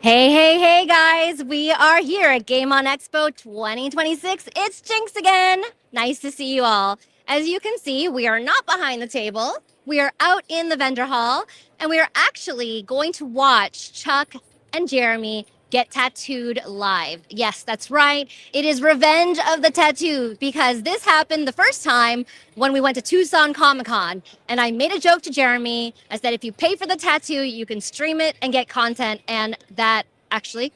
Hey, hey, hey, guys. We are here at Game On Expo 2026. It's Jinx again. Nice to see you all. As you can see, we are not behind the table. We are out in the vendor hall, and we are actually going to watch Chuck and Jeremy get tattooed live. Yes, that's right. It is Revenge of the Tattoo because this happened the first time when we went to Tucson Comic Con. And I made a joke to Jeremy. I said, if you pay for the tattoo, you can stream it and get content. And that actually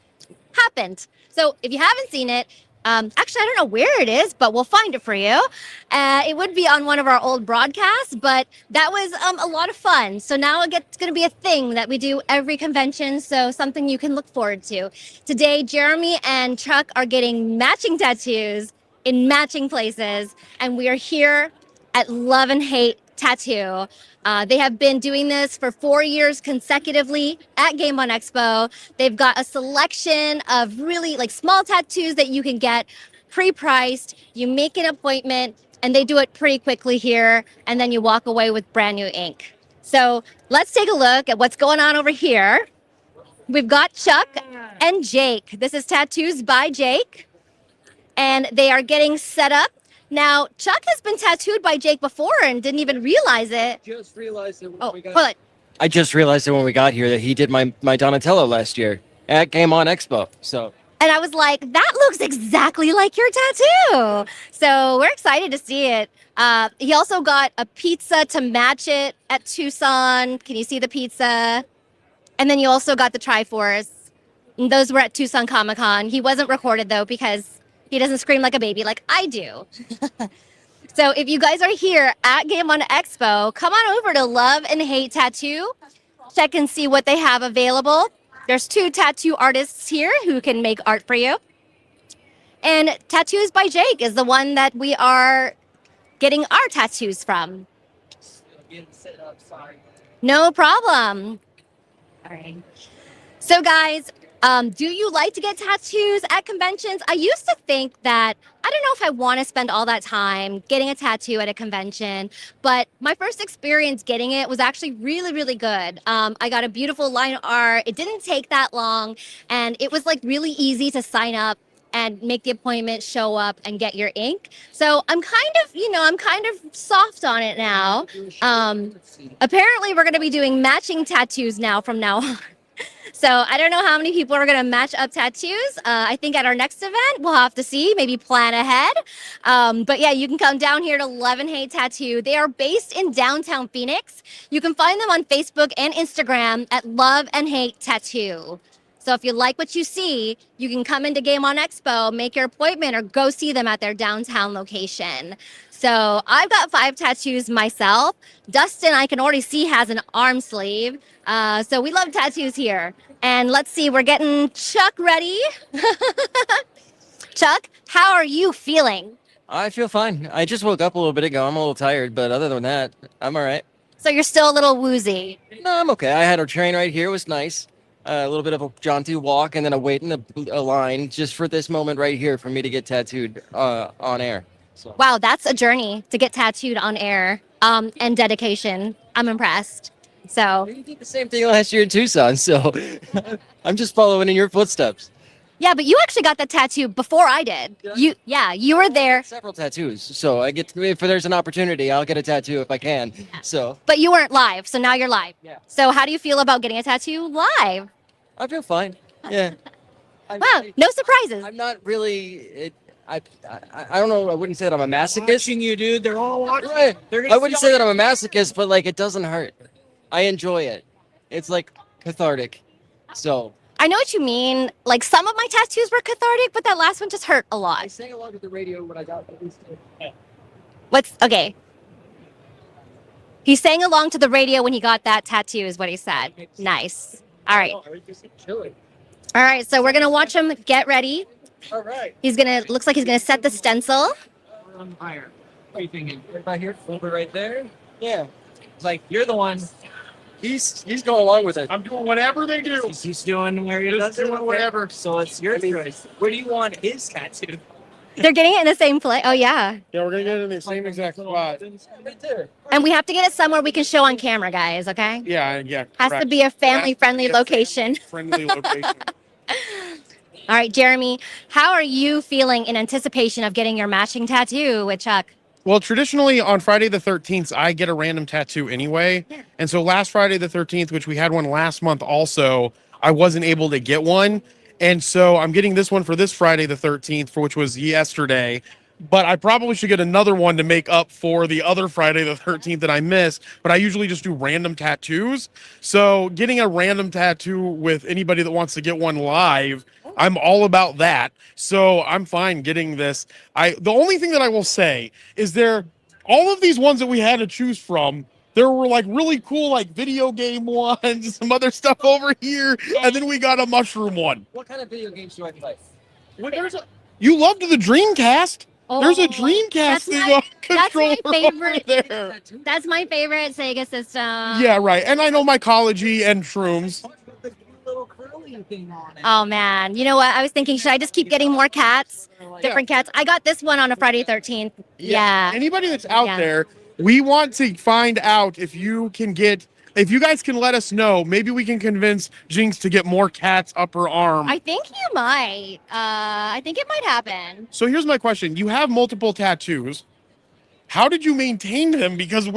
happened. So if you haven't seen it, actually, I don't know where it is, but we'll find it for you. It would be on one of our old broadcasts, but that was a lot of fun. So now it's going to be a thing that we do every convention, so something you can look forward to. Today, Jeremy and Chuck are getting matching tattoos in matching places, and we are here at Love and Hate Tattoo. They have been doing this for 4 years consecutively at Game On Expo. They've got a selection of really like small tattoos that you can get pre-priced. You make an appointment and they do it pretty quickly here. And then you walk away with brand new ink. So let's take a look at what's going on over here. We've got Chuck and Jake. This is Tattoos by Jake. And they are getting set up. Now, Chuck has been tattooed by Jake before and didn't even realize it. Just realized it when we got I just realized it when we got here that he did my Donatello last year at Game On Expo. So And I was like, that looks exactly like your tattoo. So we're excited to see it. He also got a pizza to match it at Tucson. Can you see the pizza? And then you also got the Triforce. And those were at Tucson Comic Con. He wasn't recorded though because he doesn't scream like a baby like I do. So if you guys are here at Game On Expo, come on over to Love and Hate Tattoo. Check and see what they have available. There's 2 tattoo artists here who can make art for you. And Tattoos by Jake is the one that we are getting our tattoos from. No problem. All right. So guys, do you like to get tattoos at conventions? I used to think that, I don't know if I want to spend all that time getting a tattoo at a convention, but my first experience getting it was actually really, really good. I got a beautiful line art. It didn't take that long, and it was like really easy to sign up and make the appointment, show up, and get your ink. So I'm kind of soft on it now. Apparently, we're going to be doing matching tattoos now from now on. So I don't know how many people are going to match up tattoos. I think at our next event, we'll have to see, maybe plan ahead. But yeah, you can come down here to Love and Hate Tattoo. They are based in downtown Phoenix. You can find them on Facebook and Instagram at Love and Hate Tattoo. So if you like what you see, you can come into Game On Expo, make your appointment, or go see them at their downtown location. So I've got 5 tattoos myself. Dustin, I can already see, has an arm sleeve. So we love tattoos here. And let's see, we're getting Chuck ready. Chuck, how are you feeling? I feel fine. I just woke up a little bit ago. I'm a little tired, but other than that, I'm all right. So you're still a little woozy. No, I'm okay. I had a train right here. It was nice. A little bit of a jaunty walk and then a wait in a line just for this moment right here for me to get tattooed on air. So. Wow, that's a journey to get tattooed on air and dedication. I'm impressed. So You did the same thing last year in Tucson, so I'm just following in your footsteps. yeah, but you actually got that tattoo before I did. You were there. Several tattoos, so I get if there's an opportunity, I'll get a tattoo if I can. So, But you weren't live, so now you're live. Yeah. So how do you feel about getting a tattoo live? I feel fine. Yeah. Wow, no surprises. I'm not really. I don't know. I wouldn't say that I'm a masochist. Watching you, dude. They're all watching. Right. They're gonna I wouldn't see say all that I'm a masochist, but like it doesn't hurt. I enjoy it. It's like cathartic. So. I know what you mean. Like some of my tattoos were cathartic, but that last one just hurt a I lot. sang along with the radio when I got these. Okay? He sang along to the radio when he got that tattoo is what he said. Nice. All right. All right, so we're gonna watch him get ready. All right. Looks like he's gonna set the stencil. Higher. What are you thinking? Right here? Over right there? Yeah. It's like, you're the one. He's going along with it. I'm doing whatever they do. He's doing where he Just does it. doing whatever. So it's your choice. Where do you want his tattoo? They're getting it in the same place. Oh yeah. Yeah, we're gonna get it in the same exact spot. Right there. And we have to get it somewhere we can show on camera, guys, okay? Yeah. Has to be a family-friendly location. Friendly location. All right, Jeremy, how are you feeling in anticipation of getting your matching tattoo with Chuck? Well, traditionally on Friday the 13th, I get a random tattoo anyway. Yeah. And so last Friday the 13th, which we had one last month also, I wasn't able to get one. And so I'm getting this one for this Friday the 13th, for which was yesterday. But I probably should get another one to make up for the other Friday the 13th that I missed. But I usually just do random tattoos. So getting a random tattoo with anybody that wants to get one live, I'm all about that. So I'm fine getting this. The only thing that I will say is all of these ones that we had to choose from, there were like really cool like video game ones, some other stuff over here, and then we got a mushroom one. What kind of video games do I play? You loved the Dreamcast. There's a Oh, Dreamcast that's thing my- on that's my controller favorite. over there. That's my favorite Sega system. Yeah, right. And I know mycology and shrooms. The little curly thing on it. Oh man, you know what? I was thinking, should I just keep getting more cats, different cats? I got this one on a Friday 13th. Yeah. Anybody that's out Yeah. there, we want to find out if you guys can let us know, maybe we can convince Jinx to get more cats up her arm. I think you might. I think it might happen. So here's my question. You have multiple tattoos. How did you maintain them? Because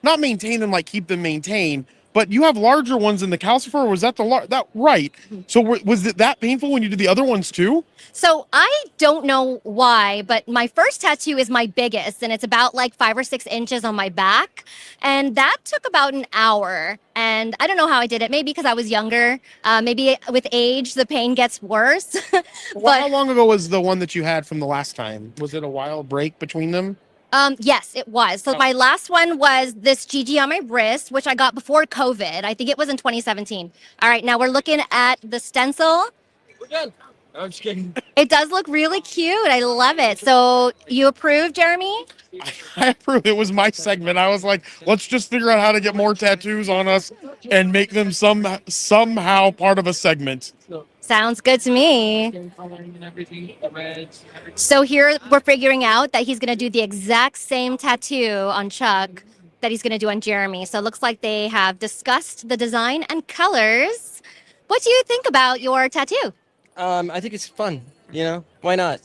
not maintain them like keep them maintained, but you have larger ones in the calcifer. Was that that right? So was it that painful when you did the other ones too? So I don't know why, but my first tattoo is my biggest, and it's about like 5 or 6 inches on my back, and that took about an hour. And I don't know how I did it. Maybe because I was younger. Maybe with age, the pain gets worse. Well, how long ago was the one that you had from the last time? Was it a while break between them? Yes, it was. So my last one was this GG on my wrist, which I got before COVID. I think it was in 2017. All right, now we're looking at the stencil. We're done. I'm just kidding. It does look really cute. I love it. So you approve, Jeremy? I approve. It was my segment. I was like, let's just figure out how to get more tattoos on us and make them somehow part of a segment. Sounds good to me. Skin coloring and everything, the reds, everything. So here we're figuring out that he's going to do the exact same tattoo on Chuck that he's going to do on Jeremy. So it looks like they have discussed the design and colors. What do you think about your tattoo? I think it's fun. You know, why not?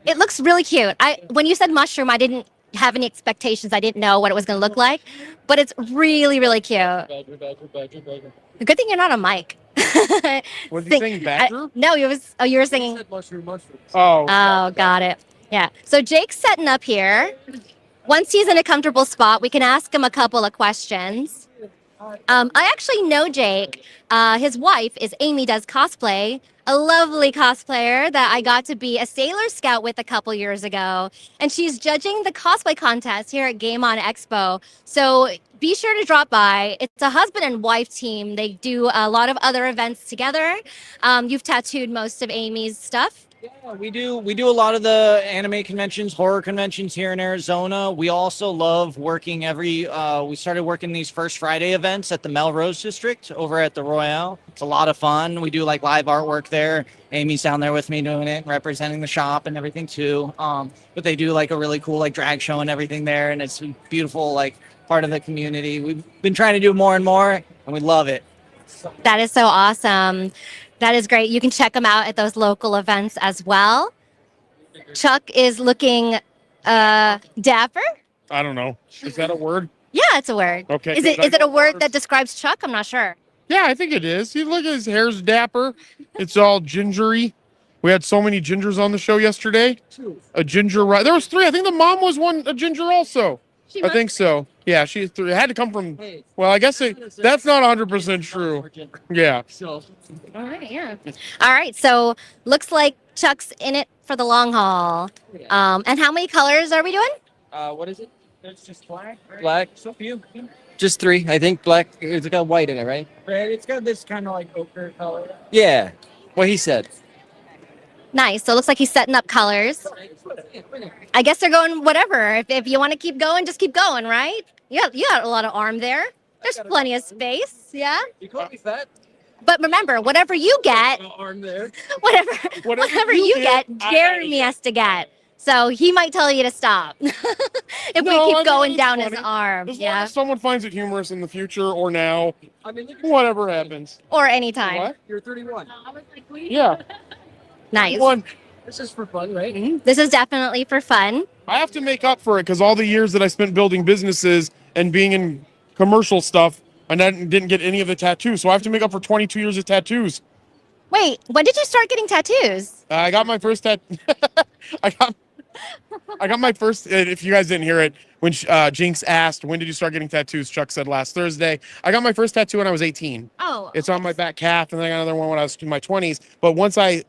It looks really cute. When you said mushroom, I didn't have any expectations. I didn't know what it was going to look like, but it's really, really cute. Badger. The good thing you're not a mic. Was he saying badger? No, you were singing. Said mushroom. Oh. Oh, got it. Yeah. So Jake's setting up here. Once he's in a comfortable spot, we can ask him a couple of questions. I actually know Jake. His wife is Amy Does Cosplay, a lovely cosplayer that I got to be a Sailor Scout with a couple years ago. And she's judging the cosplay contest here at Game On Expo. So be sure to drop by. It's a husband and wife team. They do a lot of other events together. You've tattooed most of Amy's stuff. Yeah, we do a lot of the anime conventions, horror conventions here in Arizona. We also love working we started working these First Friday events at the Melrose District over at the Royale. It's a lot of fun. We do like live artwork there. Amy's down there with me doing it, representing the shop and everything too. But they do like a really cool like drag show and everything there, and it's a beautiful like part of the community. We've been trying to do more and more, and we love it. That is so awesome. That is great. You can check them out at those local events as well. Chuck is looking dapper. I don't know. Is that a word? Yeah, it's a word. Okay. Is it a word that describes Chuck? I'm not sure. Yeah, I think it is. You look at his hair's dapper. It's all gingery. We had so many gingers on the show yesterday. A ginger, there was 3. I think the mom was a ginger also. I think so. Yeah, she's 3. It had to come from. Well, I guess that's not 100% true. Yeah. So, All right, yeah. All right, so looks like Chuck's in it for the long haul. And how many colors are we doing? What is it? it's just black. Right? Black. So few. Just 3. I think black. It's got white in it, right? Red. It's got this kind of like ochre color. Yeah. What he said. Nice. So it looks like he's setting up colors. I guess they're going whatever. If you want to keep going, just keep going, right? You got a lot of arm there. There's plenty of space. Yeah. You call me fat? But remember, whatever you get, Arm there. whatever you get, Jeremy has to get. So he might tell you to stop if we No, I keep mean, going it's down his funny. arm. As long Yeah. as someone finds it humorous in the future or now, I mean, look, whatever happens. Or anytime. What? you're 31. Yeah. Nice. One. This is for fun, right? This is definitely for fun. I have to make up for it because all the years that I spent building businesses and being in commercial stuff, and I didn't get any of the tattoos. So I have to make up for 22 years of tattoos. Wait, when did you start getting tattoos? I got my first I got I got my first. If you guys didn't hear it, when Jinx asked, "When did you start getting tattoos?" Chuck said last Thursday. I got my first tattoo when I was 18. Oh, It's on my back calf, and then I got another one when I was in my 20s. But once I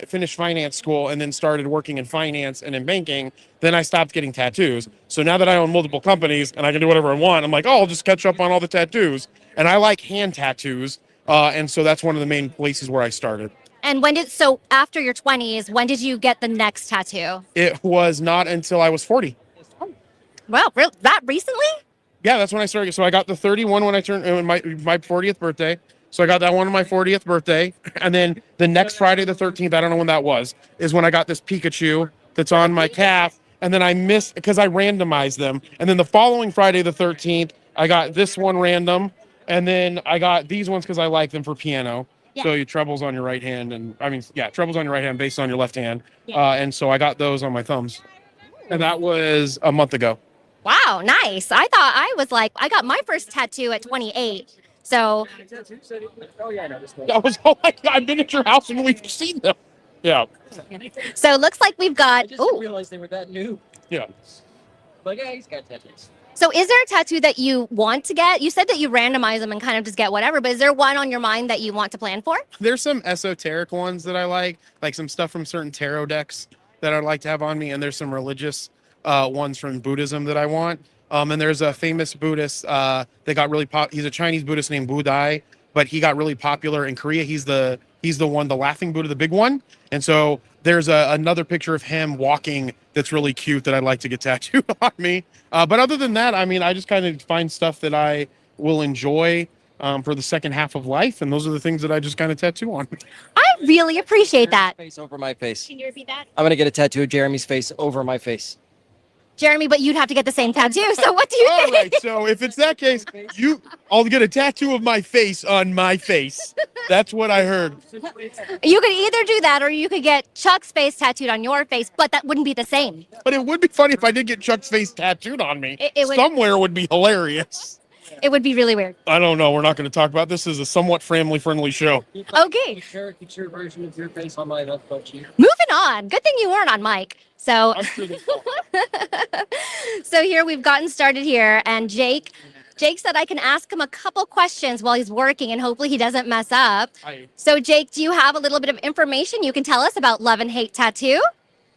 finished finance school and then started working in finance and in banking, then I stopped getting tattoos. So now that I own multiple companies and I can do whatever I want, I'm like, oh, I'll just catch up on all the tattoos. And I like hand tattoos, and so that's one of the main places where I started. And so after your 20s, when did you get the next tattoo? It was not until I was 40. Well, that recently? Yeah, that's when I started. So I got the 31 when I turned my 40th birthday. So I got that one on my 40th birthday. And then the next Friday, the 13th, I don't know when that was, is when I got this Pikachu that's on my calf. And then I missed because I randomized them. And then the following Friday, the 13th, I got this one random. And then I got these ones because I like them for piano. Yeah. So your trebles on your right hand. And trebles on your right hand, bass on your left hand. Yeah. And so I got those on my thumbs. And that was a month ago. Wow, nice. I thought I got my first tattoo at 28. So Oh, yeah, I know this one. I was I've been at your house and we've seen them. Yeah. it looks like we've I got, just didn't oh, realize they were that new. Yeah. But yeah, he's got tattoos. so is there a tattoo that you want to get? You said that you randomize them and kind of just get whatever, but is there one on your mind that you want to plan for? There's some esoteric ones that I like some stuff from certain tarot decks that I'd like to have on me, and there's some religious ones from Buddhism that I want. And there's a famous Buddhist that got really he's a Chinese Buddhist named Budai, but he got really popular in Korea. He's the one, the laughing Buddha, the big one. And so there's another picture of him walking that's really cute that I'd like to get tattooed on me. But other than that, I mean, I just kind of find stuff that I will enjoy for the second half of life. And those are the things that I just kind of tattoo on. I really appreciate that. Face over my face. Can you repeat that? I'm gonna get a tattoo of Jeremy's face over my face. Jeremy, but you'd have to get the same tattoo. So what do you All think? right, so if it's that case, I'll get a tattoo of my face on my face. That's what I heard. You could either do that or you could get Chuck's face tattooed on your face, but that wouldn't be the same. But it would be funny if I did get Chuck's face tattooed on me. It would- Somewhere would be hilarious. It would be really weird. I don't know. We're not going to talk about this. This is a somewhat family-friendly show. Okay. It's your version of your face on my left butt cheek. Moving on. Good thing you weren't on mic. So, I'm sure they- so here we've gotten started here, and Jake said I can ask him a couple questions while he's working, and hopefully he doesn't mess up. So, Jake, do you have a little bit of information you can tell us about Love and Hate Tattoo?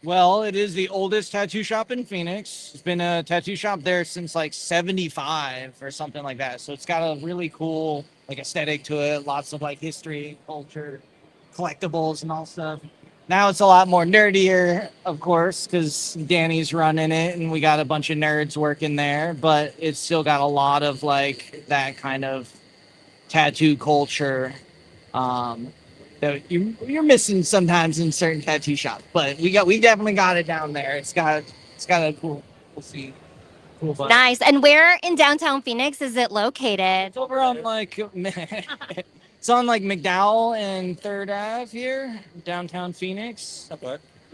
Well, it is the oldest tattoo shop in Phoenix. It's been a tattoo shop there since like 75 or something like that. So it's got a really cool like aesthetic to it. Lots of like history, culture, collectibles and all stuff. Now it's a lot more nerdier, of course, because Danny's running it and we got a bunch of nerds working there. But it's still got a lot of like that kind of tattoo culture that you're missing sometimes in certain tattoo shops, but we definitely got it down there. It's got a cool scene. Cool vibe. Nice. And where in downtown Phoenix is it located? It's over on like it's on like McDowell and 3rd Ave here, downtown Phoenix.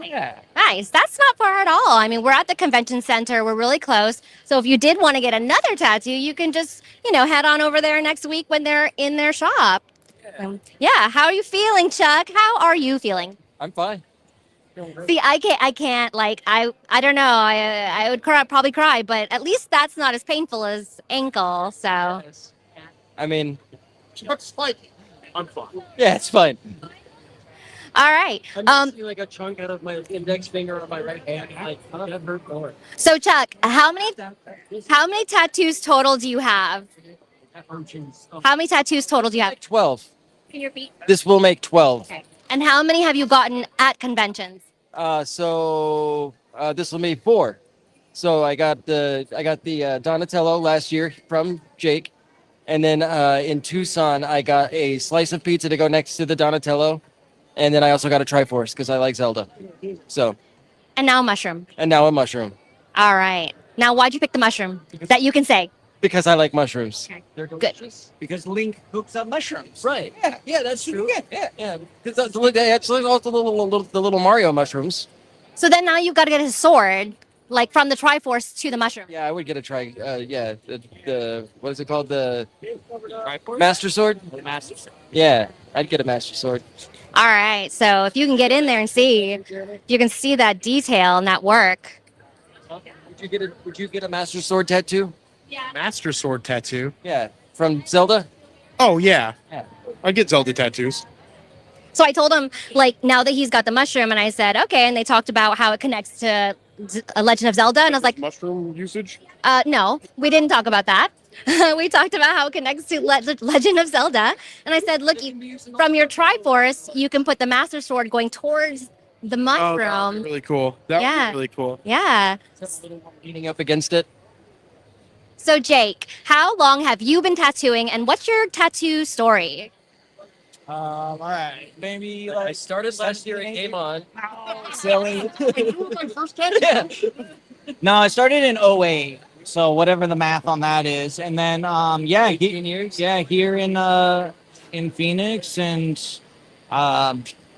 Yeah. Nice. That's not far at all. I mean, we're at the convention center. We're really close. So if you did want to get another tattoo, you can just, head on over there next week when they're in their shop. Yeah. How are you feeling, Chuck? How are you feeling? I'm fine. See, I can't, like, I don't know. I would probably cry, but at least that's not as painful as ankle. So, I mean, Chuck's like, I'm fine. yeah, it's fine. all right. I'm missing like a chunk out of my index finger on my right hand. Like, oh, that hurt more. So Chuck, how many tattoos total do you have? That hurts. How many tattoos total do you have? 12. Can you repeat? This will make 12. Okay. And how many have you gotten at conventions? So this will make 4. So I got the Donatello last year from Jake, and then in Tucson I got a slice of pizza to go next to the Donatello, and then I also got a Triforce because I like Zelda. So And now a mushroom. and now a mushroom All right. Now, why'd you pick the mushroom? That you can say. because I like mushrooms. They're Good. delicious. Because Link hooks up mushrooms. Right. Yeah, that's true. Yeah. Because they actually also the little Mario mushrooms. So then now you've got to get his sword, like from the Triforce to the mushroom. Yeah, I would get a try. Yeah, the what is it called? The Master Sword. Master. Yeah, I'd get a Master Sword. All right. So if you can get in there and see, you can see that detail and that work. Would you get a Master Sword tattoo? Master Sword tattoo. Yeah, from Zelda. Oh yeah. Yeah. I get Zelda tattoos. So I told him, like, now that he's got the mushroom, and I said, okay. And they talked about how it connects to a Legend of Zelda. And I was like, Mushroom usage? no, we didn't talk about that. We talked about how it connects to Legend of Zelda. And I said, look, from your Triforce, you can put the Master Sword going towards the Oh, that would mushroom. be really cool. That would Yeah. be really cool. Yeah. Leaning up against it. So, Jake, how long have you been tattooing, and what's your tattoo story? All right. Maybe I like started last year at Game On. silly. My first tattoo. Yeah. No, I started in '08. So whatever the math on that is. And then yeah, 15 years. yeah, here in Phoenix, and I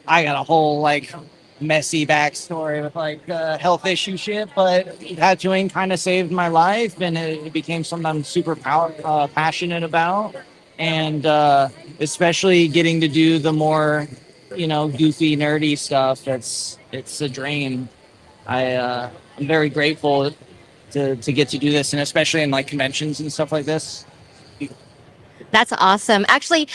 got a whole like messy backstory with like health issue shit, but tattooing kind of saved my life, and it became something I'm super passionate about, and especially getting to do the more goofy nerdy stuff. It's a dream. I'm very grateful to get to do this, and especially in like conventions and stuff like this. That's awesome. Actually,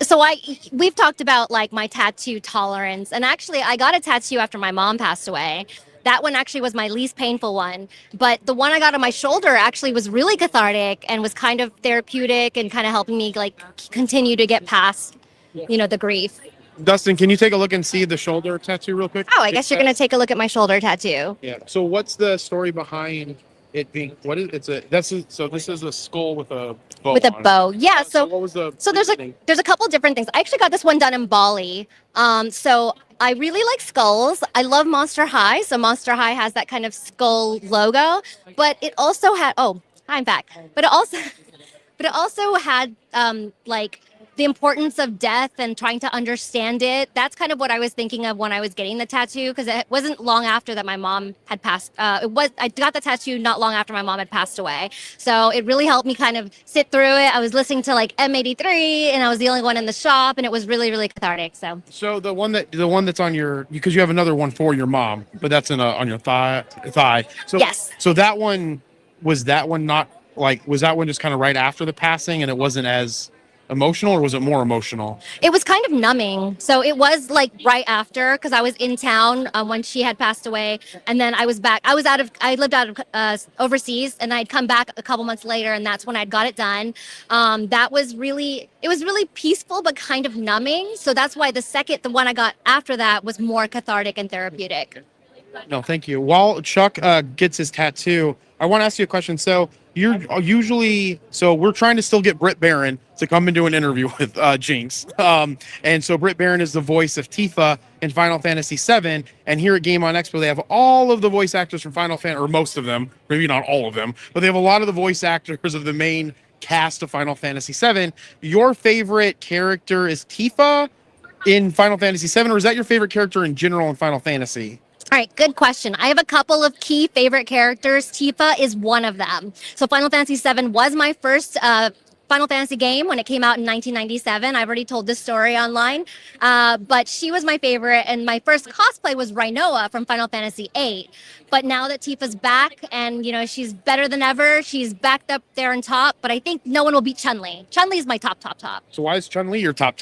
so we've talked about like my tattoo tolerance, and actually I got a tattoo after my mom passed away. That one actually was my least painful one, but the one I got on my shoulder actually was really cathartic and was kind of therapeutic and kind of helping me like continue to get past, the grief. Dustin, can you take a look and see the shoulder tattoo real quick? Oh, I guess you're gonna take a look at my shoulder tattoo. Yeah. So what's the story behind it being? What is so this is a skull with a bow. With a on it. bow, yeah. So So what was the? So there's a couple different things. I actually got this one done in Bali. So I really like skulls. I love Monster High. So Monster High has that kind of skull logo, but it also had I'm back. But it also had like the importance of death and trying to understand it. That's kind of what I was thinking of when I was getting the tattoo, because it wasn't long after that my mom had passed. I got the tattoo not long after my mom had passed away. So it really helped me kind of sit through it. I was listening to like M83, and I was the only one in the shop, and it was really, really cathartic. So The one that's on your, because you have another one for your mom, but that's on your thigh. So yes. So that one was not like, was that one just kind of right after the passing, and it wasn't as emotional, or was it more emotional? It was kind of numbing. So it was like right after, because I was in town when she had passed away, and then I was back. I lived out of overseas, and I'd come back a couple months later, and that's when I'd got it done. It was really peaceful, but kind of numbing. So that's why the one I got after that was more cathartic and therapeutic. No, thank you. While Chuck gets his tattoo, I want to ask you a question. So we're trying to still get Britt Baron to come and do an interview with Jinx. And so Britt Baron is the voice of Tifa in Final Fantasy VII. And here at Game On Expo, they have all of the voice actors from Final Fantasy, or most of them, maybe not all of them, but they have a lot of the voice actors of the main cast of Final Fantasy VII. Your favorite character is Tifa in Final Fantasy VII, or is that your favorite character in general in Final Fantasy? All right, good question. I have a couple of key favorite characters. Tifa is one of them. So Final Fantasy VII was my first Final Fantasy game when it came out in 1997. I've already told this story online, but she was my favorite, and my first cosplay was Rinoa from Final Fantasy VIII. But now that Tifa's back, and she's better than ever, she's backed up there on top. But I think no one will beat Chun-Li. Chun-Li is my top. So why is Chun-Li your top?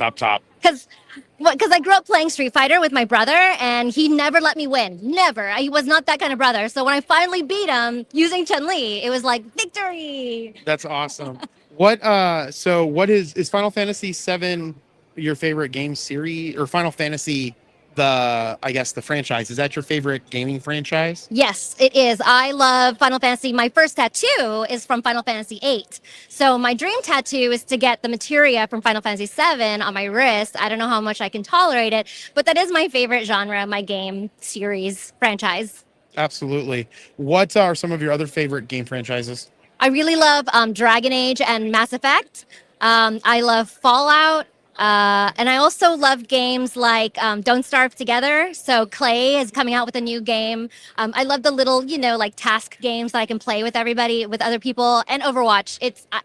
Because I grew up playing Street Fighter with my brother, and he never let me win. Never. He was not that kind of brother. So when I finally beat him using Chun-Li, it was like victory. That's awesome. What is Final Fantasy VII your favorite game series, or Final Fantasy the franchise? Is that your favorite gaming franchise? Yes, it is. I love Final Fantasy. My first tattoo is from Final Fantasy VIII. So my dream tattoo is to get the materia from Final Fantasy VII on my wrist. I don't know how much I can tolerate it, but that is my favorite genre, my game series franchise. Absolutely. What are some of your other favorite game franchises? I really love Dragon Age and Mass Effect. I love Fallout. And I also love games like Don't Starve Together. So Clay is coming out with a new game. I love the little, like task games that I can play with everybody, with other people, and Overwatch.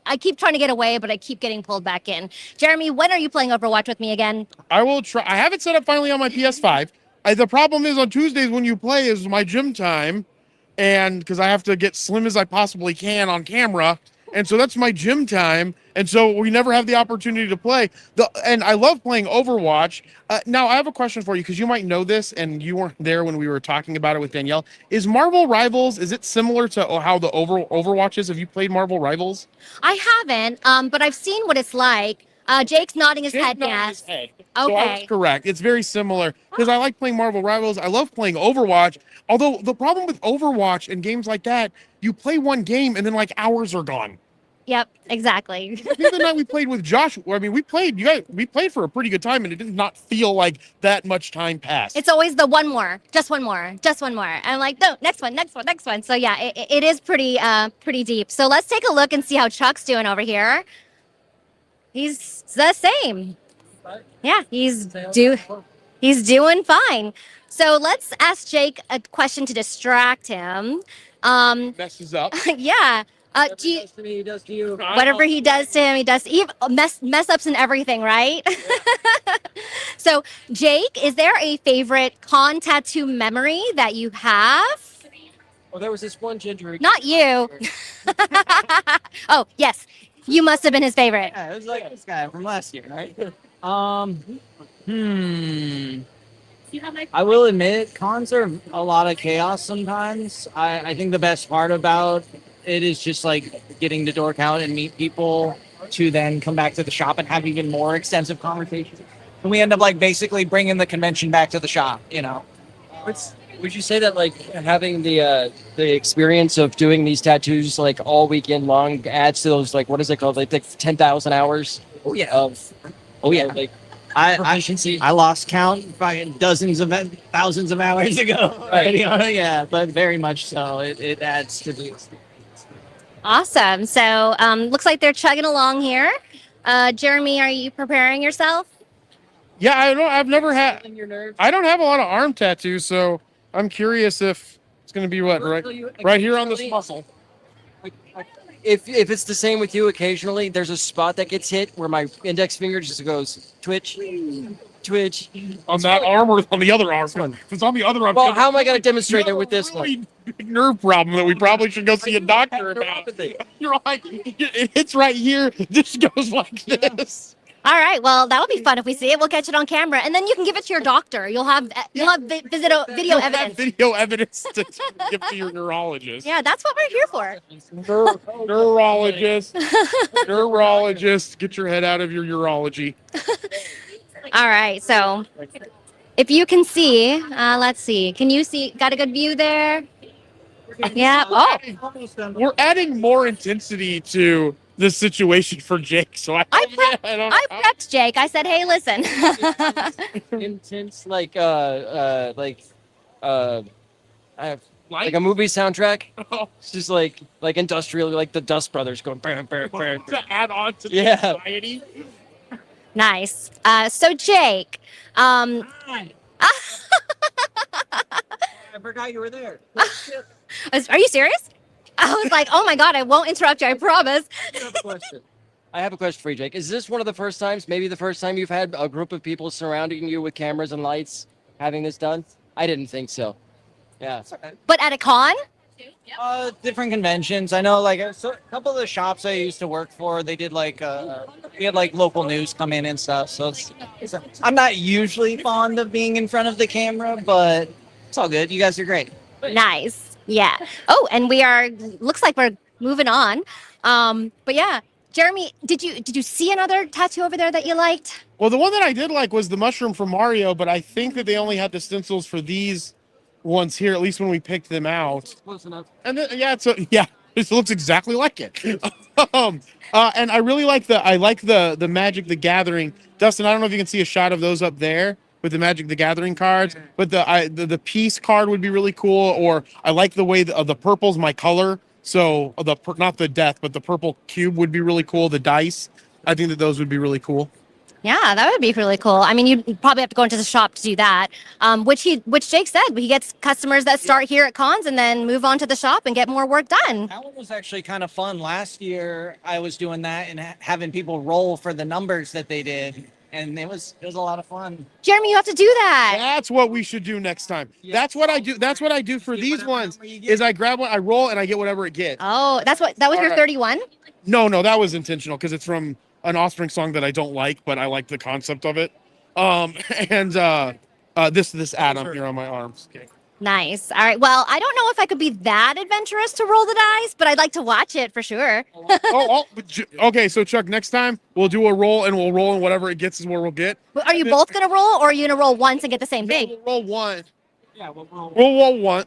I keep trying to get away, but I keep getting pulled back in. Jeremy, when are you playing Overwatch with me again? I will try. I have it set up finally on my PS5. The problem is on Tuesdays when you play is my gym time, and because I have to get slim as I possibly can on camera, and so that's my gym time, and so we never have the opportunity to play. And I love playing Overwatch. Now I have a question for you because you might know this, and you weren't there when we were talking about it with Danielle. Is Marvel Rivals, is it similar to how the Overwatch is? Have you played Marvel Rivals? I haven't, but I've seen what it's like. Jake's nodding his head. Yes. So I was Okay. correct. It's very similar because I like playing Marvel Rivals. I love playing Overwatch. Although the problem with Overwatch and games like that, you play one game and then like hours are gone. Yep. Exactly. The other night we played with Josh. I mean, we played for a pretty good time, and it did not feel like that much time passed. It's always the one more, just one more, just one more. I'm like, no, next one, next one, next one. So yeah, it is pretty deep. So let's take a look and see how Chuck's doing over here. He's the same. Yeah, he's doing fine. So let's ask Jake a question to distract him. Messes up. Yeah. Do you, Does to me, he does to you. whatever he does to him, he does mess ups and everything, right? So, Jake, is there a favorite con tattoo memory that you have? Oh, there was this one ginger. Not you. Oh, yes. You must have been his favorite. Yeah, it was like this guy from last year, right? Hmm. I will admit, cons are a lot of chaos sometimes. I think the best part about it is just like getting to dork out and meet people to then come back to the shop and have even more extensive conversations. And we end up like basically bringing the convention back to the shop, Would you say that like having the experience of doing these tattoos like all weekend long adds to those like what is it called like 10,000 hours? Oh yeah. Of Like I lost count fucking dozens of thousands of hours ago. Right. Yeah, but very much so. It adds to the experience. Awesome. So, looks like they're chugging along here. Jeremy, are you preparing yourself? Yeah, I've never had. Your nerves. I don't have a lot of arm tattoos, so I'm curious if it's going to be what right here on this muscle. if it's the same with you occasionally, there's a spot that gets hit where my index finger just goes twitch. On that arm or on the other arm? If it's on the other arm. Well, how am I going to demonstrate it with this really one? big nerve problem that we probably should go see a doctor about. You're like, it hits right here. This goes like this. All right. Well, that'll be fun if we see it. We'll catch it on camera, and then you can give it to your doctor. You'll have video You'll have evidence. video evidence to give to your neurologist. Yeah, that's what we're here for. Neurologist, get your head out of your urology. All right. So, if you can see, let's see. Can you see? Got a good view there? Yeah. Oh, We're adding more intensity to the situation for Jake. So I prepped Jake. I said, "Hey, listen." Intense like I have like a movie soundtrack. It's just like industrial, like the Dust Brothers going bam, bam, bam. to add on to the Yeah. anxiety. Nice. So, Jake. I forgot you were there. Are you serious? I was like, oh my God, I won't interrupt you, I promise. I have a question for you, Jake. Is this one of the first times, maybe the first time you've had a group of people surrounding you with cameras and lights having this done? I didn't think so. Yeah. But at a con? Different conventions. I know, like a couple of the shops I used to work for, they did like we had like local news come in and stuff. So I'm not usually fond of being in front of the camera, but it's all good. You guys are great. Nice. Yeah. Oh, and looks like we're moving on. But yeah, Jeremy, did you see another tattoo over there that you liked? Well, the one that I did like was the mushroom from Mario, but I think that they only had the stencils for these ones here, at least when we picked them out. Close enough. And then, it looks exactly like it. And I really like the Magic the Gathering. Dustin, I don't know if you can see a shot of those up there. with the Magic the Gathering cards. But the peace card would be really cool. Or I like the way the purple's my color. So not the death, but the purple cube would be really cool. The dice, I think that those would be really cool. Yeah, that would be really cool. I mean, you'd probably have to go into the shop to do that. Which Jake said, he gets customers that start here at cons and then move on to the shop and get more work done. That one was actually kind of fun. Last year, I was doing that and having people roll for the numbers that they did, and it was a lot of fun. Jeremy, you have to do that. That's what we should do next time. Yeah. That's what I do. That's what I do for these ones. Is I grab one, I roll, and I get whatever it gets. Oh, that was your 31? No, that was intentional because it's from an Offspring song that I don't like, but I like the concept of it. And this Atom here on my arms. Okay. Nice. All right. Well, I don't know if I could be that adventurous to roll the dice, but I'd like to watch it for sure. Okay. So Chuck, next time we'll do a roll and we'll roll and whatever it gets is where we'll get. Are you both going to roll or are you going to roll once and get the same thing? We'll roll one. Yeah, we'll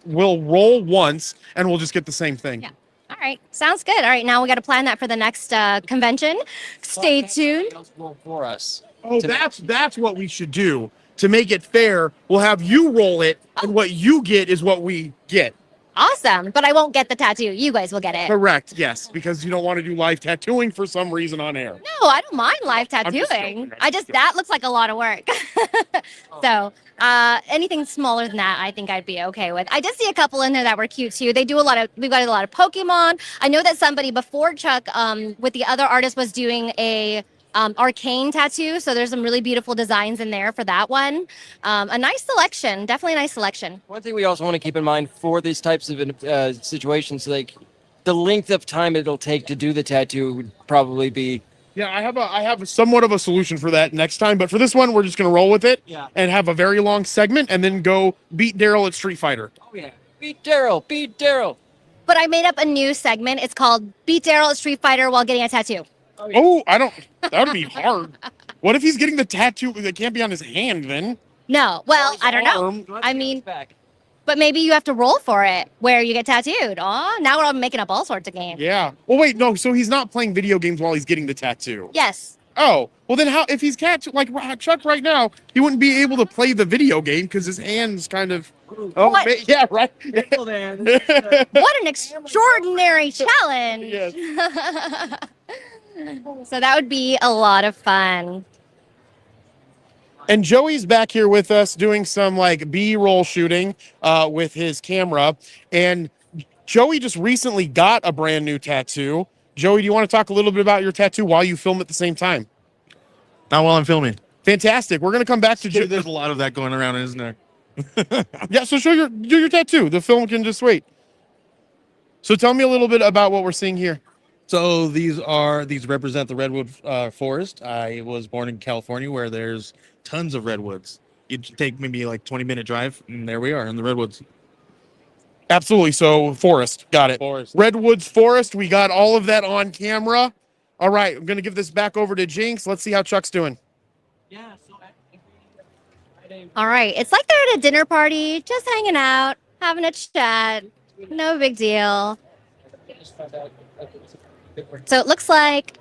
We'll roll once and we'll just get the same thing. Yeah. All right. Sounds good. All right. Now we got to plan that for the next convention. Stay tuned. Roll for us. Oh, that's what we should do. To make it fair, we'll have you roll it, and what you get is what we get. Awesome. But I won't get the tattoo. You guys will get it. Correct, yes, because you don't want to do live tattooing for some reason on air. No, I don't mind live I'm just tattooing. joking. That looks like a lot of work. So anything smaller than that, I think I'd be okay with. I did see a couple in there that were cute too. We've got a lot of Pokemon. I know that somebody before Chuck, with the other artist was doing a arcane tattoo. So there's some really beautiful designs in there for that one. A nice selection, definitely a nice selection. One thing we also want to keep in mind for these types of situations, like the length of time it'll take to do the tattoo would probably be. Yeah, I have somewhat of a solution for that next time, but for this one, we're just gonna roll with it and have a very long segment and then go beat Daryl at Street Fighter. Oh yeah, beat Daryl, beat Daryl. But I made up a new segment. It's called Beat Daryl at Street Fighter while getting a tattoo. Oh, that would be hard. What if he's getting the tattoo that can't be on his hand then? No, well, I don't know. I mean, but maybe you have to roll for it where you get tattooed. Oh, now we're all making up all sorts of games. Yeah. Well, wait, no. So he's not playing video games while he's getting the tattoo. Yes. Oh, well then how? If he's like Chuck right now, he wouldn't be able to play the video game because his hands kind of. Oh, What? yeah, right. What an extraordinary challenge. Yes. So that would be a lot of fun. And Joey's back here with us doing some like B-roll shooting with his camera. And Joey just recently got a brand new tattoo. Joey, do you want to talk a little bit about your tattoo while you film at the same time? Not while I'm filming. Fantastic. We're going to come back to There's a lot of that going around, isn't there? Yeah, so do your tattoo. The film can just wait. So tell me a little bit about what we're seeing here. So these represent the redwood forest. I was born in California where there's tons of redwoods. You'd take maybe like 20-minute drive, and there we are in the redwoods. Absolutely. So forest. Got it. Forest. Redwoods forest. We got all of that on camera. All right. I'm going to give this back over to Jinx. Let's see how Chuck's doing. Yeah, so All right. It's like they're at a dinner party, just hanging out, having a chat. No big deal. So it looks like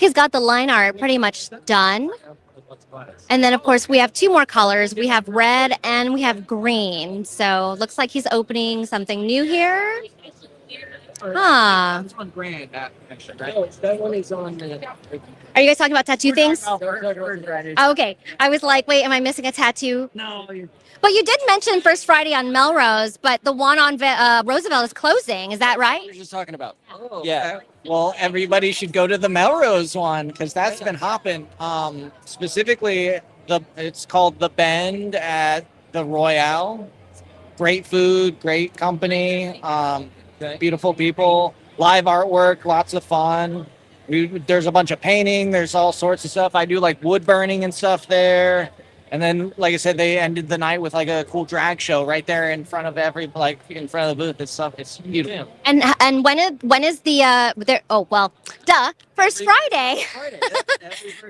he's got the line art pretty much done. And then, of course, we have two more colors. We have red and we have green. So looks like he's opening something new here. Huh. It's on Grand, actually, right? No, that one is on. Are you guys talking about tattoo things? Oh, okay. I was like, wait, am I missing a tattoo? No, But you did mention First Friday on Melrose, but the one on Roosevelt is closing. Is that right? What were you just talking about? Yeah. Well, everybody should go to the Melrose one because that's been hopping. Specifically, it's called The Bend at the Royale. Great food, great company, beautiful people, live artwork, lots of fun. There's a bunch of painting. There's all sorts of stuff. I do like wood burning and stuff there. And then, like I said, they ended the night with like a cool drag show right there in front of in front of the booth. It's beautiful. And when is the First Friday.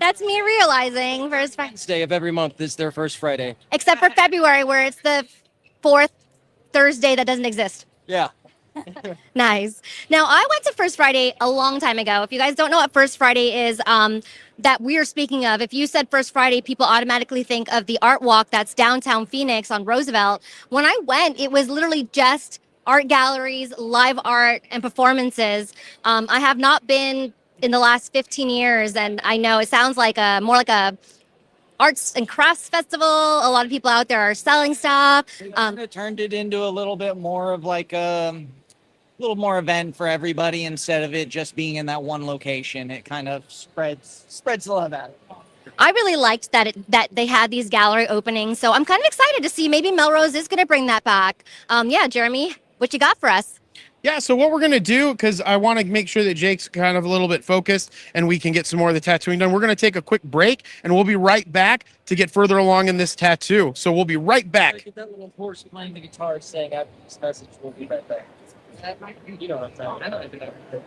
That's me realizing First Friday. Wednesday of every month is their first Friday. Except for February, where it's the fourth Thursday that doesn't exist. Yeah. Nice. Now, I went to First Friday a long time ago. If you guys don't know what First Friday is, that we're speaking of. If you said First Friday, people automatically think of the art walk that's downtown Phoenix on Roosevelt. When I went, it was literally just art galleries, live art, and performances. I have not been in the last 15 years, and I know it sounds like a more like a arts and crafts festival. A lot of people out there are selling stuff. It turned it into a little bit more of like a little more event for everybody instead of it just being in that one location. It kind of spreads the love out. I really liked that they had these gallery openings, so I'm kind of excited to see maybe Melrose is going to bring that back. Yeah, Jeremy, what you got for us? Yeah, so what we're gonna do, because I want to make sure that Jake's kind of a little bit focused and we can get some more of the tattooing done. We're gonna take a quick break and we'll be right back to get further along in this tattoo. So we'll be right back. Get that little horse playing the guitar saying after this message, we'll be right back. You know what I'm saying? I know.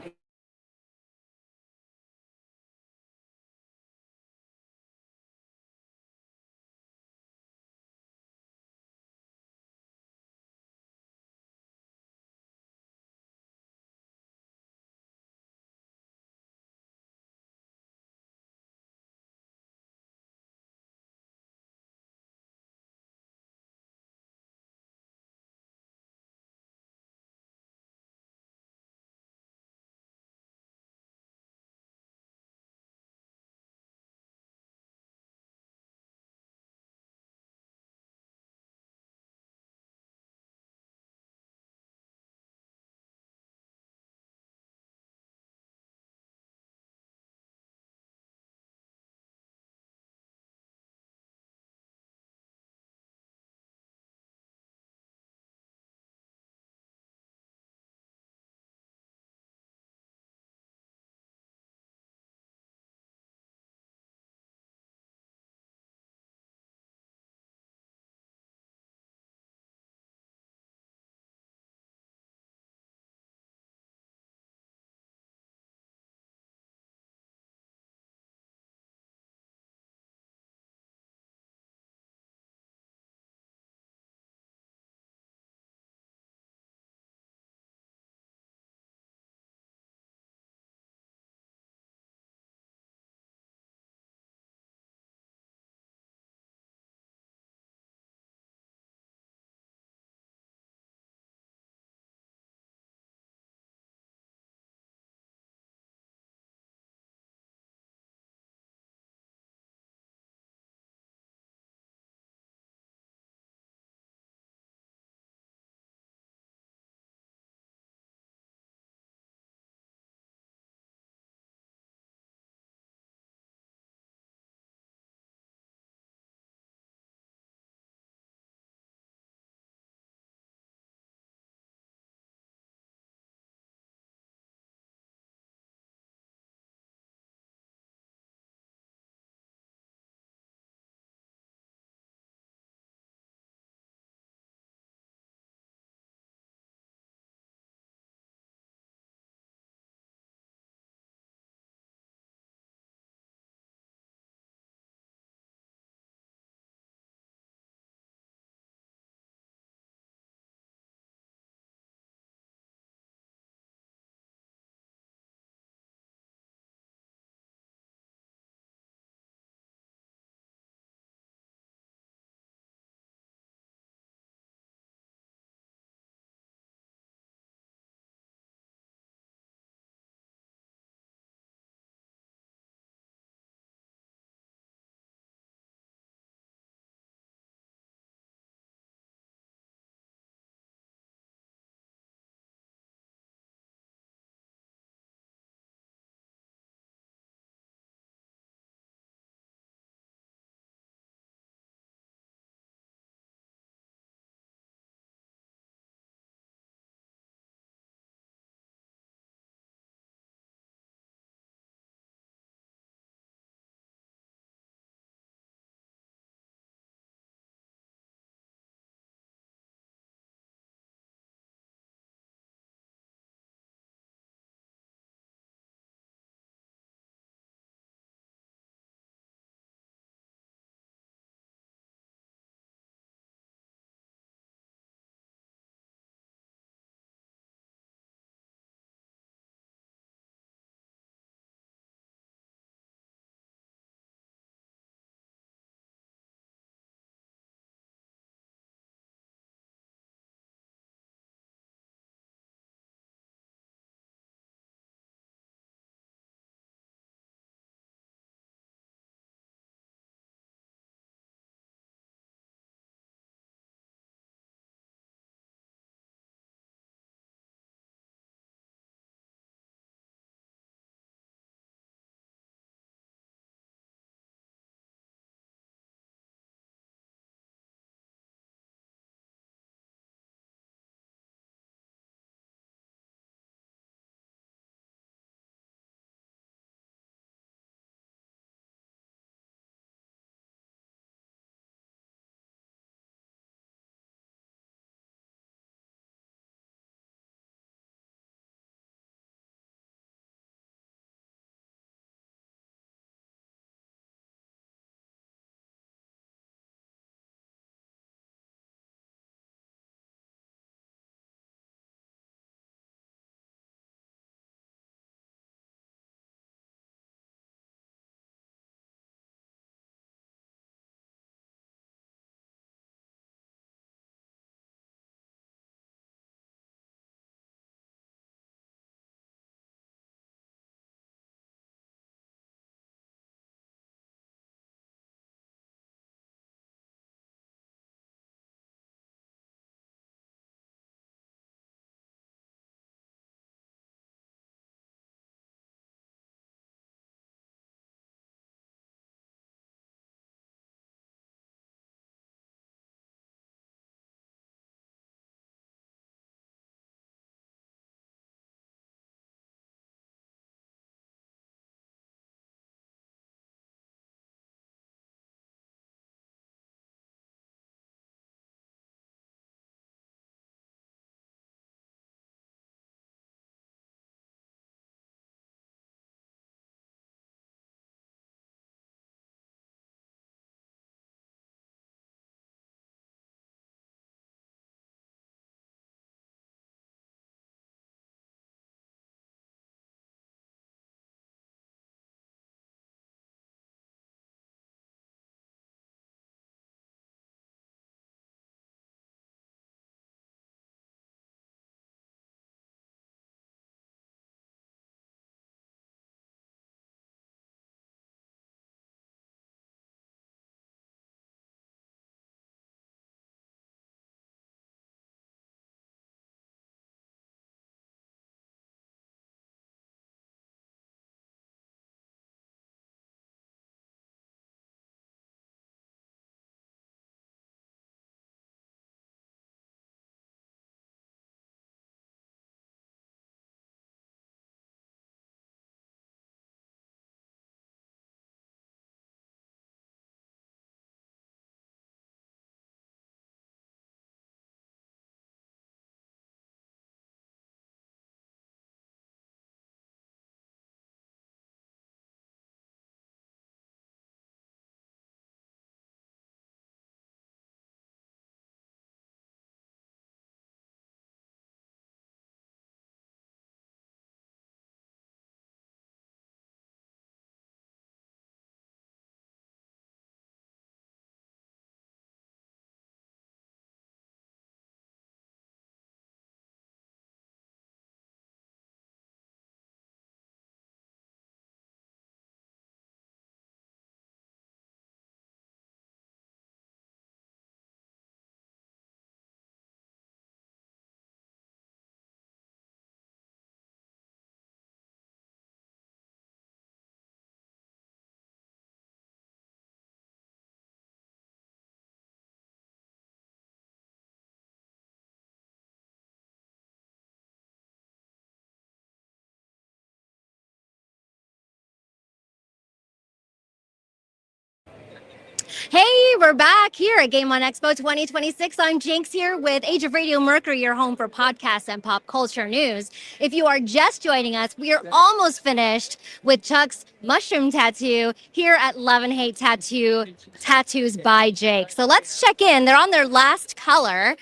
Hey, we're back here at Game On Expo 2026. I'm Jinx here with Age of Radio Mercury, your home for podcasts and pop culture news. If you are just joining us, we are almost finished with Chuck's mushroom tattoo here at Love and Hate Tattoos by Jake. So let's check in. They're on their last color.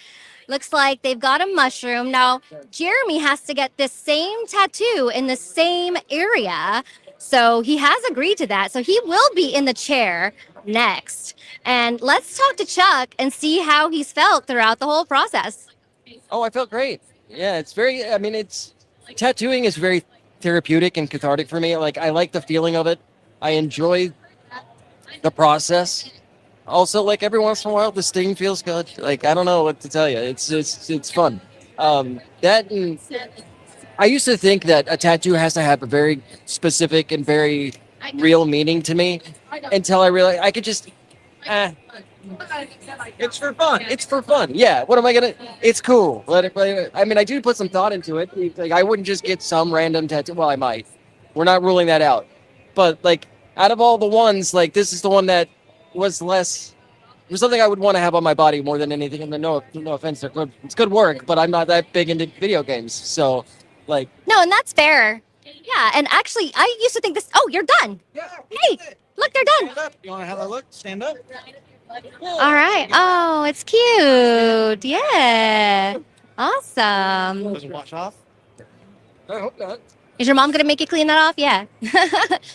Looks like they've got a mushroom. Now, Jeremy has to get this same tattoo in the same area. So he has agreed to that. So he will be in the chair next. And let's talk to Chuck and see how he's felt throughout the whole process. Oh, I felt great. Yeah, it's very. I mean, it's tattooing is very therapeutic and cathartic for me. Like I like the feeling of it. I enjoy the process. Also, like every once in a while, the sting feels good. Like I don't know what to tell you. It's fun. That and I used to think that a tattoo has to have a very specific and very real meaning to me until I realized I could just. Eh, it's for fun. It's for fun. Yeah. What am I gonna? It's cool. I mean, I do put some thought into it. Like, I wouldn't just get some random tattoo. Well, I might. We're not ruling that out. But like, out of all the ones, like this is the one that was less. It was something I would want to have on my body more than anything. And no offense, they're good. It's good work, but I'm not that big into video games. So, like. No, and that's fair. Yeah, and actually, I used to think this. Oh, you're done. Yeah. Hey, look, they're done. Stand up. You want to have a look? Stand up. All right. Oh, it's cute. Yeah. Awesome. Doesn't wash off. I hope not. Is your mom going to make you clean that off? Yeah.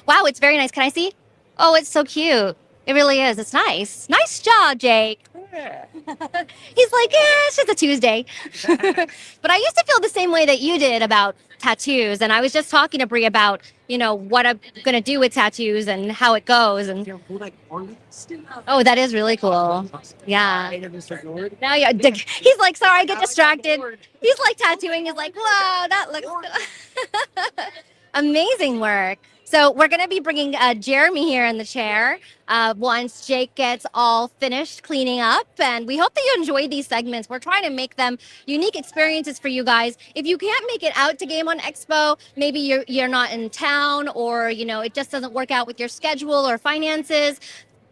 Wow, it's very nice. Can I see? Oh, it's so cute. It really is. It's nice. Nice job, Jake. Yeah. He's like, yeah, it's just a Tuesday. But I used to feel the same way that you did about tattoos. And I was just talking to Brie about, what I'm going to do with tattoos and how it goes. And oh, that is really cool. Yeah. Now, yeah, he's like, sorry, I get distracted. He's like tattooing. He's like, wow, that looks good. Amazing work. So we're going to be bringing Jeremy here in the chair once Jake gets all finished cleaning up. And we hope that you enjoy these segments. We're trying to make them unique experiences for you guys. If you can't make it out to Game On Expo, maybe you're not in town or, it just doesn't work out with your schedule or finances.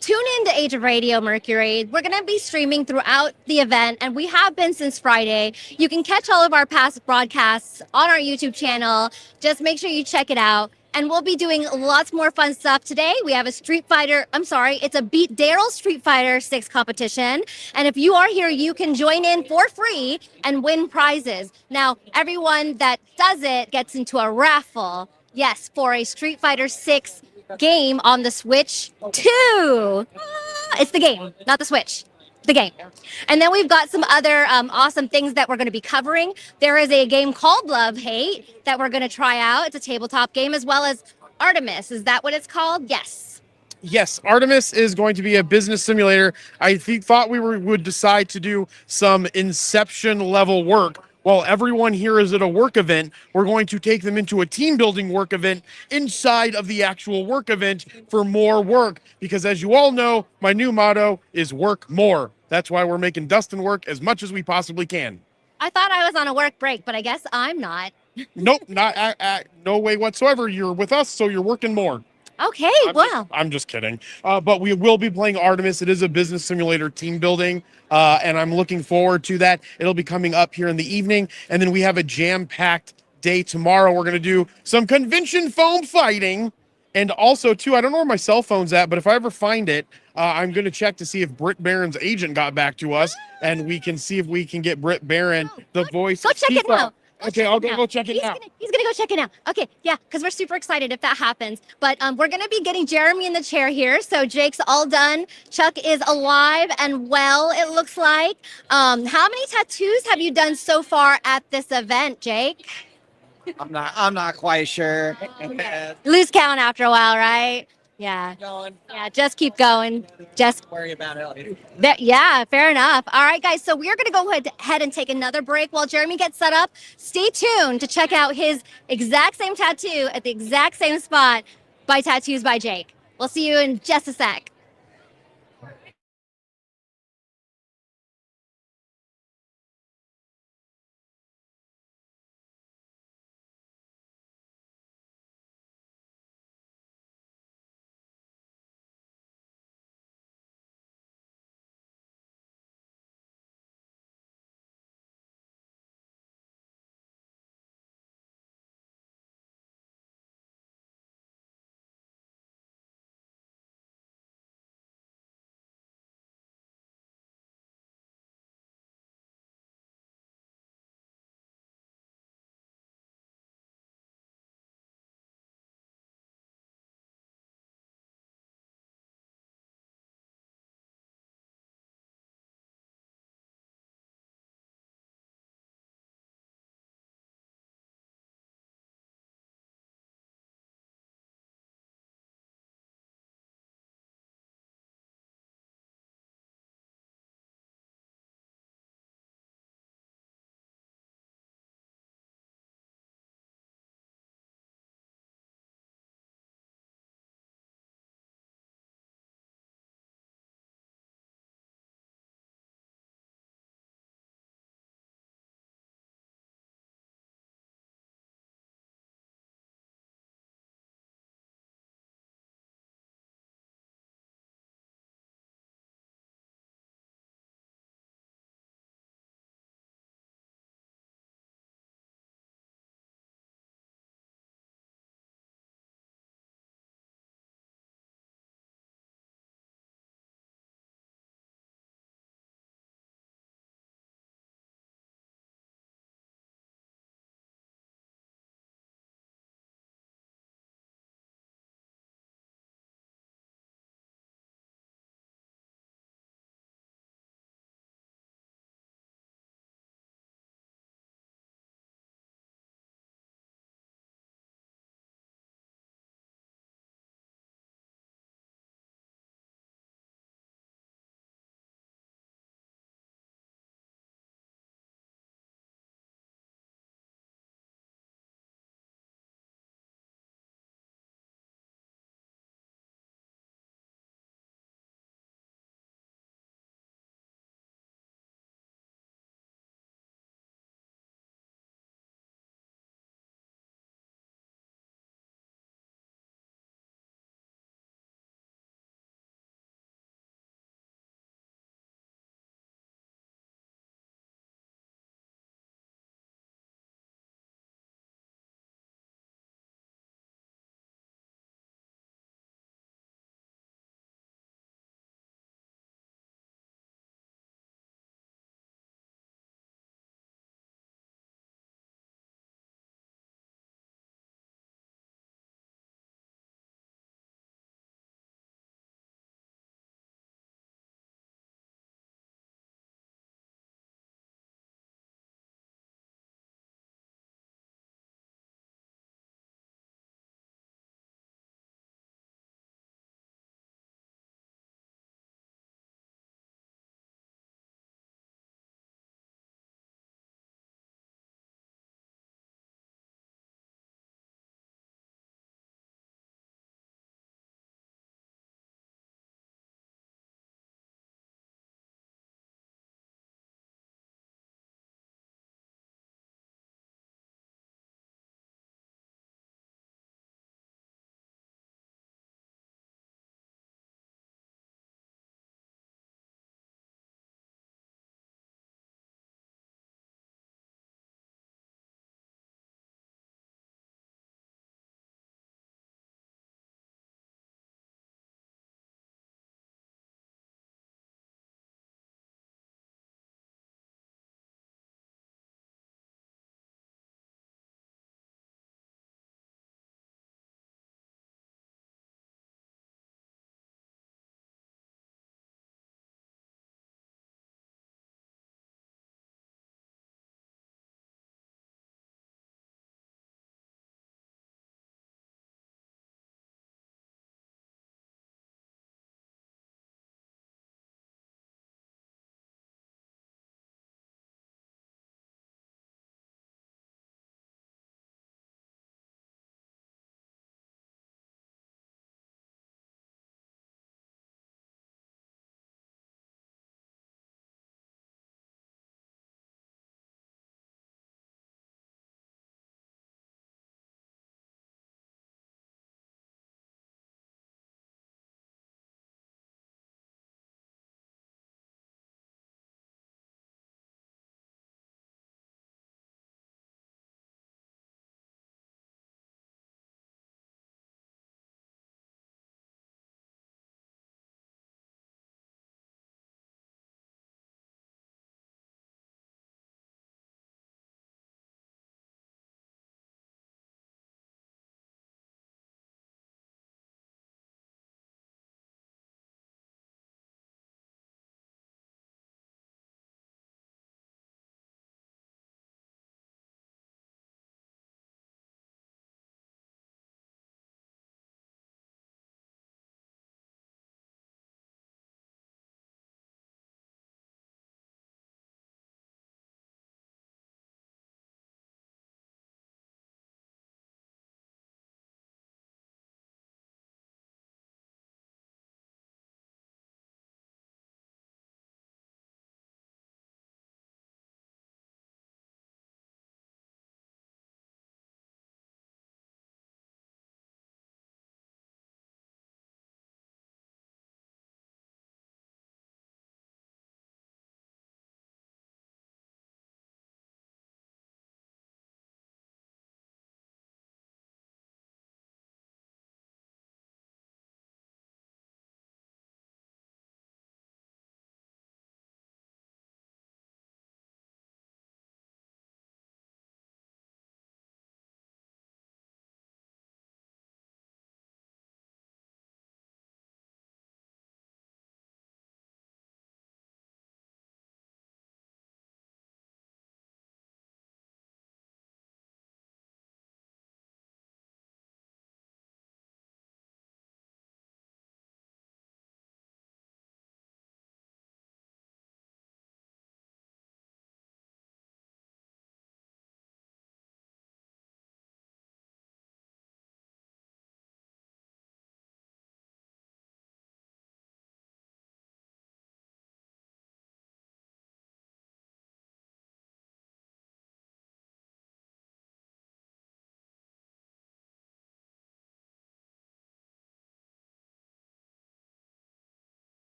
Tune in to Age of Radio Mercury. We're going to be streaming throughout the event, and we have been since Friday. You can catch all of our past broadcasts on our YouTube channel. Just make sure you check it out. And we'll be doing lots more fun stuff today. We have it's a Beat Daryl Street Fighter 6 competition. And if you are here, you can join in for free and win prizes. Now, everyone that does it gets into a raffle. Yes, for a Street Fighter 6 game on the Switch 2. It's the game, not the Switch. The game. And then we've got some other awesome things that we're going to be covering. There is a game called Love Hate that we're going to try out. It's a tabletop game, as well as Artemis. Is that what it's called? Yes. Yes, Artemis is going to be a business simulator. I thought we would decide to do some Inception level work. While everyone here is at a work event, we're going to take them into a team building work event inside of the actual work event for more work. Because as you all know, my new motto is work more. That's why we're making Dustin work as much as we possibly can. I thought I was on a work break, but I guess I'm not. Nope, not no way whatsoever. You're with us, so you're working more. Okay, I'm just kidding. But we will be playing Artemis. It is a business simulator team building, and I'm looking forward to that. It'll be coming up here in the evening, and then we have a jam-packed day tomorrow. We're going to do some convention foam fighting, and also, too, I don't know where my cell phone's at, but if I ever find it, I'm going to check to see if Britt Barron's agent got back to us, and we can see if we can get Britt Barron, the voice. Go check it now. Okay, I'll go check it now. He's gonna go check it out. Okay, yeah, because we're super excited if that happens. But we're gonna be getting Jeremy in the chair here. So Jake's all done. Chuck is alive and well, it looks like. How many tattoos have you done so far at this event, Jake? I'm not quite sure. Lose count after a while, right? Yeah. Going. Yeah, just keep going. Just Worry about it later. yeah, fair enough. All right, guys. So we're going to go ahead and take another break while Jeremy gets set up. Stay tuned to check out his exact same tattoo at the exact same spot by Tattoos by Jake. We'll see you in just a sec.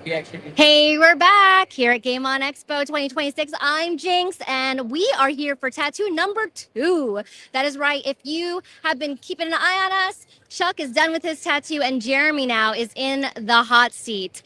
we actually. Hey, we're back here at Game On Expo 2026. I'm Jinx, and we are here for tattoo number 2. That is right. If you have been keeping an eye on us, Chuck is done with his tattoo, and Jeremy now is in the hot seat.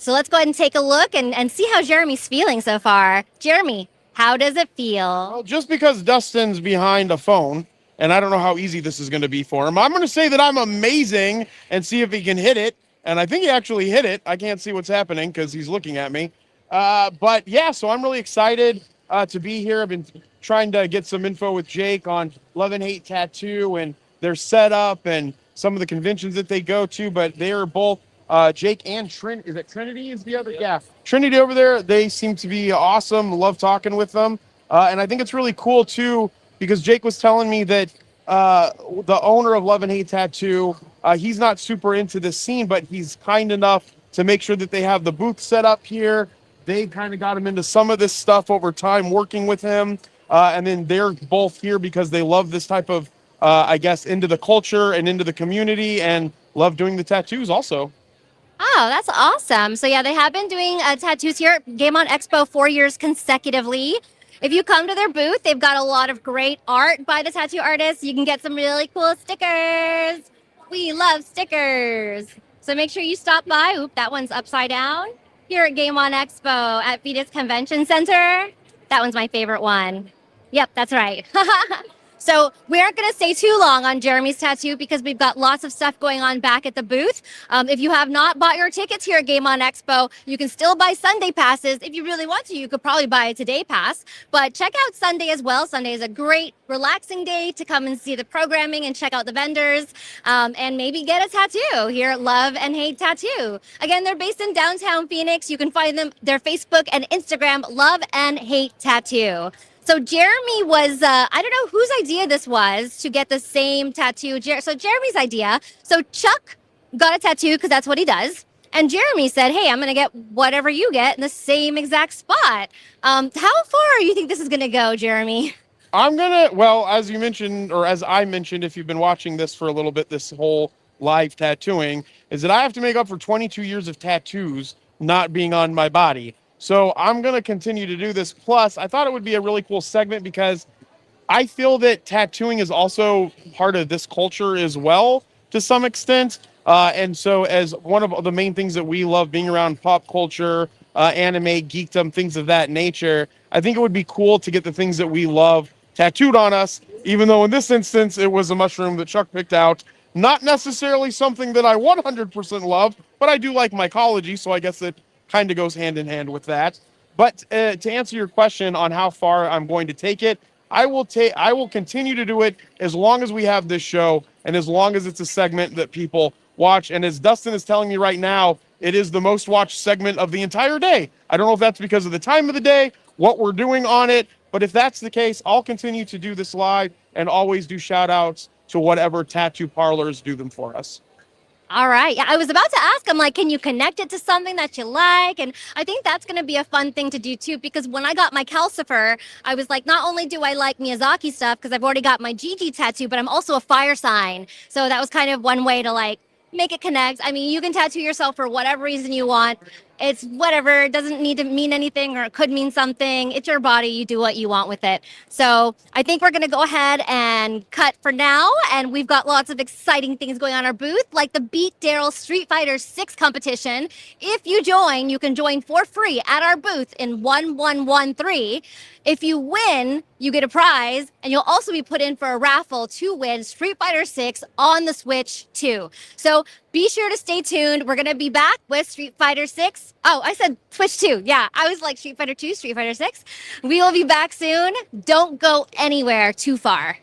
So let's go ahead and take a look and see how Jeremy's feeling so far. Jeremy, how does it feel? Well, just because Dustin's behind a phone, and I don't know how easy this is going to be for him, I'm going to say that I'm amazing and see if he can hit it. And I think he actually hit it. I can't see what's happening because he's looking at me. But yeah, so I'm really excited to be here. I've been trying to get some info with Jake on Love and Hate Tattoo and their setup and some of the conventions that they go to. But they are both Jake and Trinity. Is it Trinity is the other? Yeah. Trinity over there. They seem to be awesome. Love talking with them. And I think it's really cool too, because Jake was telling me that the owner of Love and Hate Tattoo, he's not super into the scene, but he's kind enough to make sure that they have the booth set up here. They kind of got him into some of this stuff over time working with him. And then they're both here because they love this type of, I guess, into the culture and into the community and love doing the tattoos also. Oh, that's awesome. So yeah, they have been doing tattoos here at Game On Expo 4 years consecutively. If you come to their booth, they've got a lot of great art by the tattoo artists. You can get some really cool stickers. We love stickers. So make sure you stop by. Oop, that one's upside down. Here at Game On Expo at Vetus Convention Center. That one's my favorite one. Yep, that's right. So we aren't going to stay too long on Jeremy's tattoo because we've got lots of stuff going on back at the booth. If you have not bought your tickets here at Game On Expo, you can still buy Sunday passes. If you really want to, you could probably buy a today pass. But check out Sunday as well. Sunday is a great, relaxing day to come and see the programming and check out the vendors and maybe get a tattoo here at Love and Hate Tattoo. Again, they're based in downtown Phoenix. You can find them, their Facebook and Instagram, Love and Hate Tattoo. So Jeremy was, I don't know whose idea this was to get the same tattoo. So Jeremy's idea. So Chuck got a tattoo because that's what he does. And Jeremy said, hey, I'm going to get whatever you get in the same exact spot. How far do you think this is going to go, Jeremy? I'm going to, well, as you mentioned, or as I mentioned, if you've been watching this for a little bit, this whole live tattooing, is that I have to make up for 22 years of tattoos not being on my body. So I'm going to continue to do this. Plus, I thought it would be a really cool segment because I feel that tattooing is also part of this culture as well to some extent. And so as one of the main things that we love being around pop culture, anime, geekdom, things of that nature, I think it would be cool to get the things that we love tattooed on us, even though in this instance, it was a mushroom that Chuck picked out. Not necessarily something that I 100% love, but I do like mycology, so I guess it kind of goes hand in hand with that. But to answer your question on how far I'm going to take it, I will continue to do it as long as we have this show and as long as it's a segment that people watch. And as Dustin is telling me right now, it is the most watched segment of the entire day. I don't know if that's because of the time of the day, what we're doing on it, but if that's the case, I'll continue to do this live and always do shout outs to whatever tattoo parlors do them for us. All right. Yeah, I was about to ask him, like, can you connect it to something that you like? And I think that's going to be a fun thing to do, too, because when I got my calcifer, I was like, not only do I like Miyazaki stuff, because I've already got my Gigi tattoo, but I'm also a fire sign. So that was kind of one way to, like, make it connect. I mean, you can tattoo yourself for whatever reason you want. It's whatever. It doesn't need to mean anything, or it could mean something. It's your body. You do what you want with it. So I think we're going to go ahead and cut for now. And we've got lots of exciting things going on our booth, like the Beat Daryl Street Fighter 6 competition. If you join, you can join for free at our booth in 1113. If you win, you get a prize, and you'll also be put in for a raffle to win Street Fighter 6 on the Switch too. So be sure to stay tuned. We're going to be back with Street Fighter 6. Oh, I said Switch 2. Yeah, I was like Street Fighter 2, Street Fighter 6. We will be back soon. Don't go anywhere too far.